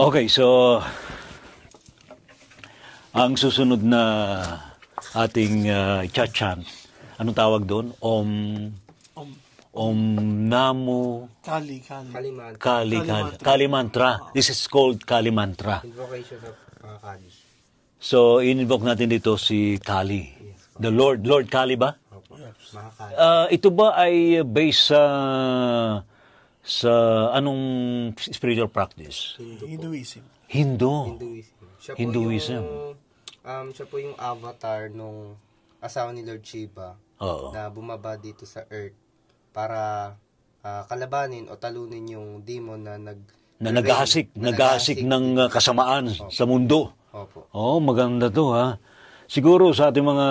Okay, so ang susunod na ating chant, anong tawag doon? Om Namo Kali Mantra. This is called Kali Mantra. Invocation of Kali. So, in-invoke natin dito si Kali. The Lord Kali ba? Ito ba ay based sa anong spiritual practice? Hinduism. Siya po yung avatar nung asawa ni Lord Shiva na bumaba dito sa earth para kalabanin o talunin yung demon na naghahasik ng kasamaan sa mundo. Opo. Maganda to ha. Siguro sa ating mga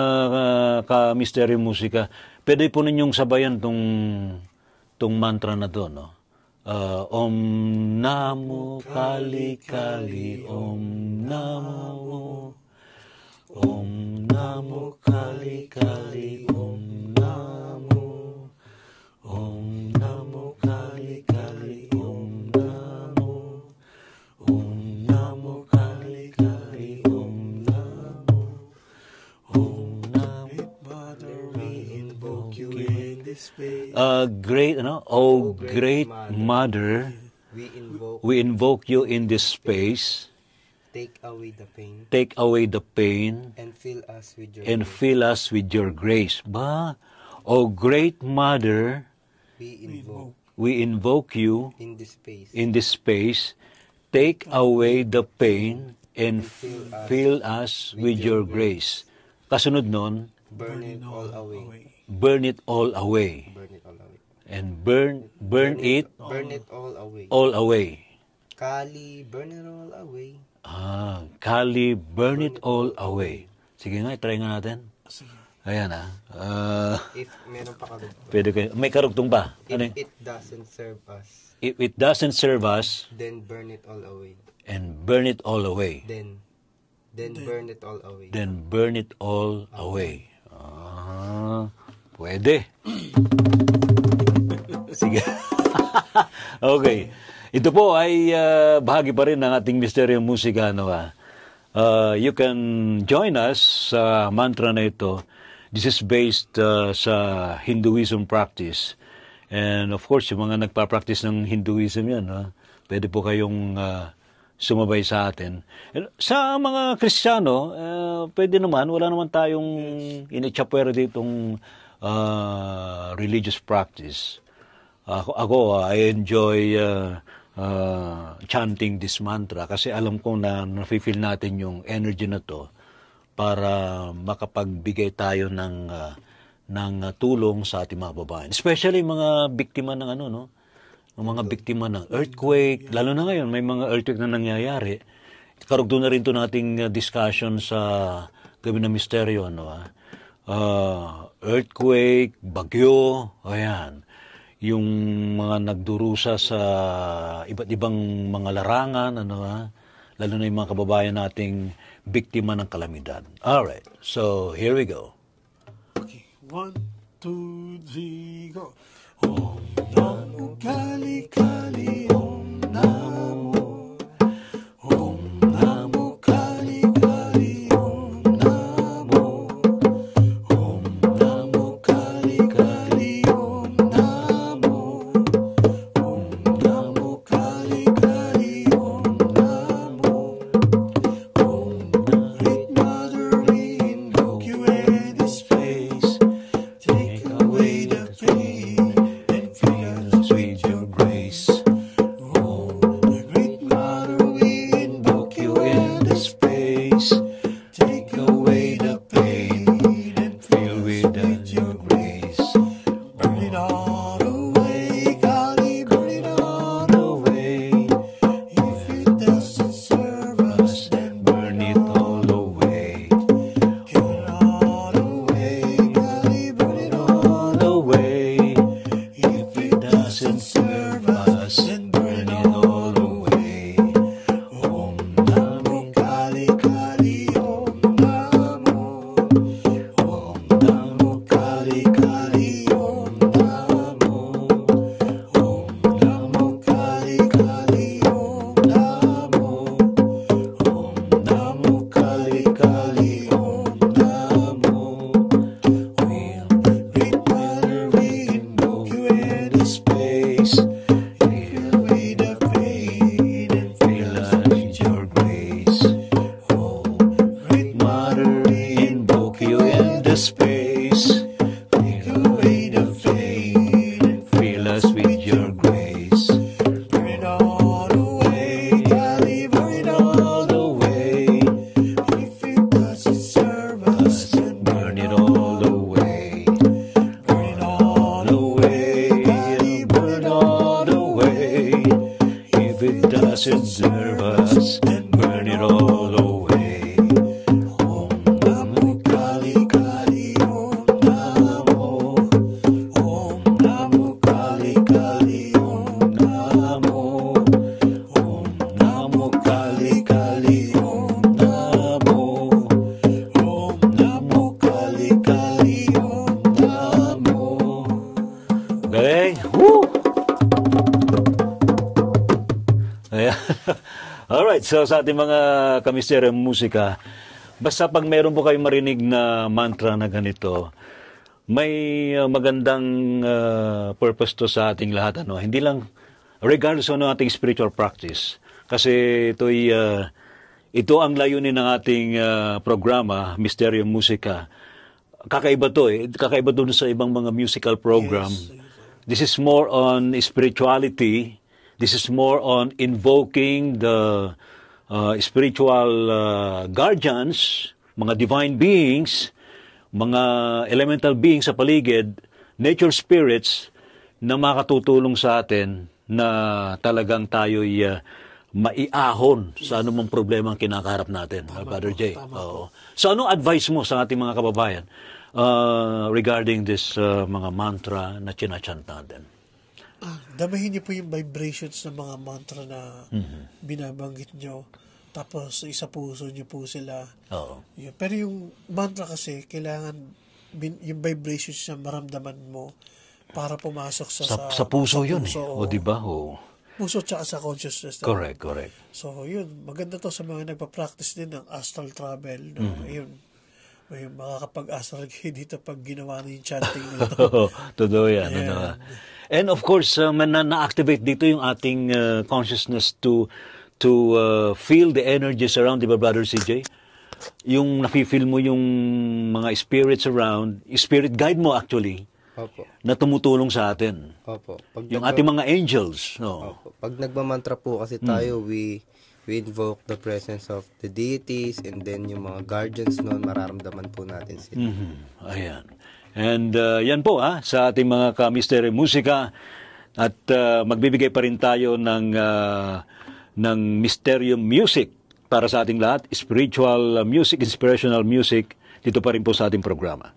ka-misteryo musika, pwede po ninyong sabayan tong mantra na to, no? Om Namo Kali Kali, Om Namo, Om Namo Kali Kali, Om Namo, Om Namo Kali Kali, Om Namo, Om Namo Kali Kali, Om Namo, Om Namo. Mother, we invoke you in this space. Great Mother, we invoke you in this space. Take away the pain. And fill us with your grace. Ba? O Great Mother, we invoke you in this space. Take away the pain and fill us with your grace. Kasunod nun, burn it all away. Burn it all away. And burn it all away. Kali, burn it all away. Kali, burn it all away. Sige nga, try nga natin. Ayan If meron pa karugtong. Pwede kayo. May karugtong ba? If it doesn't serve us. If it doesn't serve us. Then burn it all away. And burn it all away. Then burn it all away. Then burn it all away. Pwede. Sige. Okay. Ito po ay bahagi pa rin ng ating misteryo musika. You can join us sa mantra na ito. This is based sa Hinduism practice. And of course, yung mga nagpa-practice ng Hinduism yan, pwede po kayong sumabay sa atin. Sa mga Kristiyano, pwede naman, wala naman tayong inichapwera ditong religious practice. Ako, I enjoy chanting this mantra kasi alam ko na nafe-feel natin yung energy na to para makapagbigay tayo ng tulong sa ating mga babae. Especially mga biktima ng mga biktima ng earthquake, lalo na ngayon may mga earthquake na nangyayari. Karugtong na rin to nating discussion sa gabi na misteryo, earthquake, bagyo, ayan. Yung mga nagdurusa sa iba't ibang mga larangan, lalo na yung mga kababayan nating biktima ng kalamidad. Alright, so here we go. Okay, 1, 2, 3, go. Om Namo Kali Kali, Om Namo, Om Namo Kali Kali, Om Namo, Om Namo Kali Kali, Om Namo, Om Namo Kali Kali, Om Namo, Om Great Mother, we invoke you in this space. Take away the pain and fill us with your grace. doesn't serve us, then burn it all away. Om Namo Kali Kali, Om Namo. Om Namo Kali Kali, Om Namo. Om Namo Kali Kali, Om Namo. Om Namo Kali Kali, Om Namo. Okay? Woo! Ayan. Alright, so sa ating mga kamisteryo musika, basta pag meron po kayong marinig na mantra na ganito, may magandang purpose to sa ating lahat. Ano? Hindi lang, regardless ng ating spiritual practice. Kasi ito ang layunin ng ating programa, Misteryo Musika. Kakaiba to eh. Kakaiba doon sa ibang mga musical program. Yes. This is more on spirituality. This is more on invoking the spiritual guardians, mga divine beings, mga elemental beings sa paligid, nature spirits na makatutulong sa atin na talagang tayo'y maiahon sa anumang problema ang kinakaharap natin. Brother Jay. Oo. So anong advice mo sa ating mga kababayan regarding this mga mantra na chinachant natin? Damahin niyo po yung vibrations ng mga mantra na binabanggit nyo. Tapos isa puso niyo po sila. Oo. Pero yung mantra kasi, kailangan yung vibrations na maramdaman mo para pumasok sa puso yun puso, eh. O diba? O. Puso tsaka sa consciousness. Correct. So yun, maganda to sa mga nagpa-practice din ng astral travel. No? Ayun. May makakapag-astral kayo dito pag ginawa na yung chanting nito. Totoo yan. Ano. And of course, na-activate dito yung ating consciousness to feel the energies around, di ba, Brother CJ? Yung nafe-feel mo yung mga spirits around, spirit guide mo actually, Opo. na tumutulong sa atin. Opo. Yung ating mga angels. No? Opo. Pag nagmamantra po kasi tayo, we invoke the presence of the deities, and then yung mga guardians noon, mararamdaman po natin sila. Ayan. And yan po sa ating mga ka-Misteryo Musika. At magbibigay pa rin tayo ng Mysterium Music para sa ating lahat. Spiritual music, inspirational music. Dito pa rin po sa ating programa.